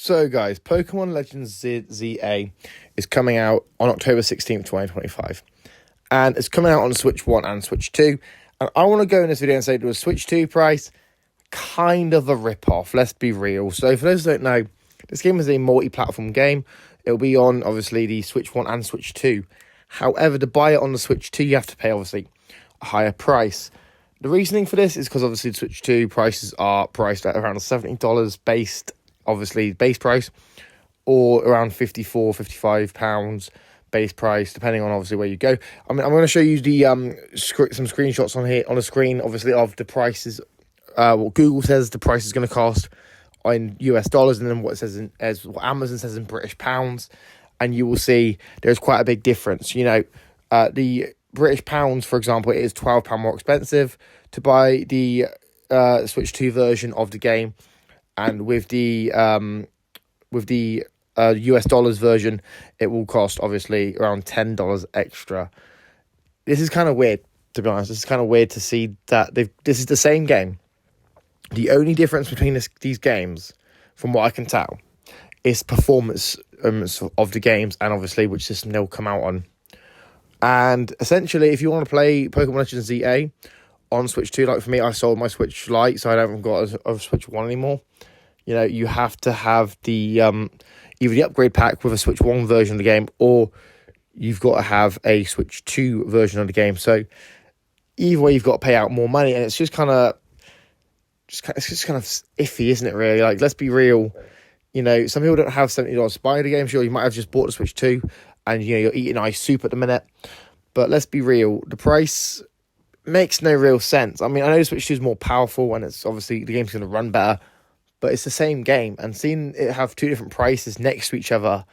So guys, Pokémon Legends Z-A is coming out on October 16th, 2025. And it's coming out on Switch 1 and Switch 2. And I want to go in this video and say to a Switch 2 price, kind of a rip-off, let's be real. So for those who don't know, this game is a multi-platform game. It'll be on, obviously, the Switch 1 and Switch 2. However, to buy it on the Switch 2, you have to pay, obviously, a higher price. The reasoning for this is because, obviously, the Switch 2 prices are priced at around $70 based, obviously, base price, or around £54, £55 base price, depending on, obviously, where you go. I mean, I'm going to show you the some screenshots on here, on the screen, obviously, of the prices, what Google says the price is going to cost in US dollars, and then what it says as what Amazon says in British pounds, and you will see there's quite a big difference. You know, the British pounds, for example, it is £12 more expensive to buy the Switch 2 version of the game, and with the US dollars version, it will cost obviously around $10 extra. This is kind of weird, to be honest. This is kind of weird to see that this is the same game. The only difference between these games, from what I can tell, is performance of the games and obviously which system they'll come out on. And essentially, if you want to play Pokémon Legends Z-A on Switch 2, like for me, I sold my Switch Lite, so I haven't got a Switch 1 anymore. You know, you have to have the either the upgrade pack with a Switch 1 version of the game, or you've got to have a Switch 2 version of the game. So either way, you've got to pay out more money, and it's just kind of iffy, isn't it, really? Like, let's be real. You know, some people don't have $70 to buy the game. Sure, you might have just bought the Switch 2 and, you know, you're eating ice soup at the minute. But let's be real. The price makes no real sense. I mean, I know the Switch 2 is more powerful and it's obviously the game's going to run better, but it's the same game. And seeing it have two different prices next to each other,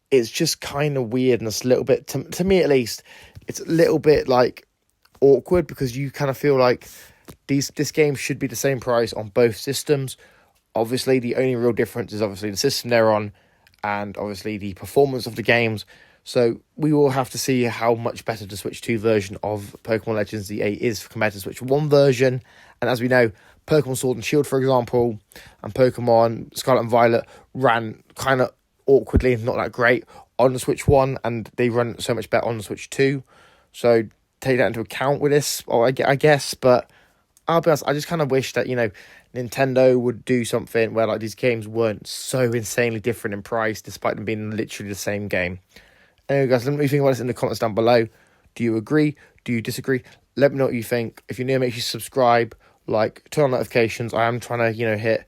it's just kind of weird, and it's a little bit, to me at least, it's a little bit, like, awkward, because you kind of feel like this game should be the same price on both systems. Obviously, the only real difference is obviously the system they're on and obviously the performance of the games. So we will have to see how much better the Switch 2 version of Pokémon Legends Z-A is compared to the Switch 1 version. And as we know, Pokémon Sword and Shield, for example, and Pokémon Scarlet and Violet ran kind of awkwardly and not that great on the Switch 1, and they run so much better on the Switch 2. So take that into account with this, or I guess, but I'll be honest, I just kind of wish that, you know, Nintendo would do something where, like, these games weren't so insanely different in price, despite them being literally the same game. Anyway, guys, let me know what you think about this in the comments down below. Do you agree? Do you disagree? Let me know what you think. If you're new, make sure you subscribe, like, turn on notifications. I am trying to, you know, hit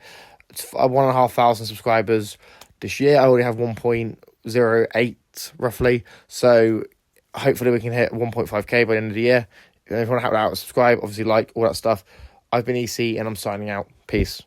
1,500 subscribers this year. I already have 1.08, roughly. So hopefully we can hit 1.5k by the end of the year. If you want to help out, subscribe, obviously like, all that stuff. I've been EC, and I'm signing out. Peace.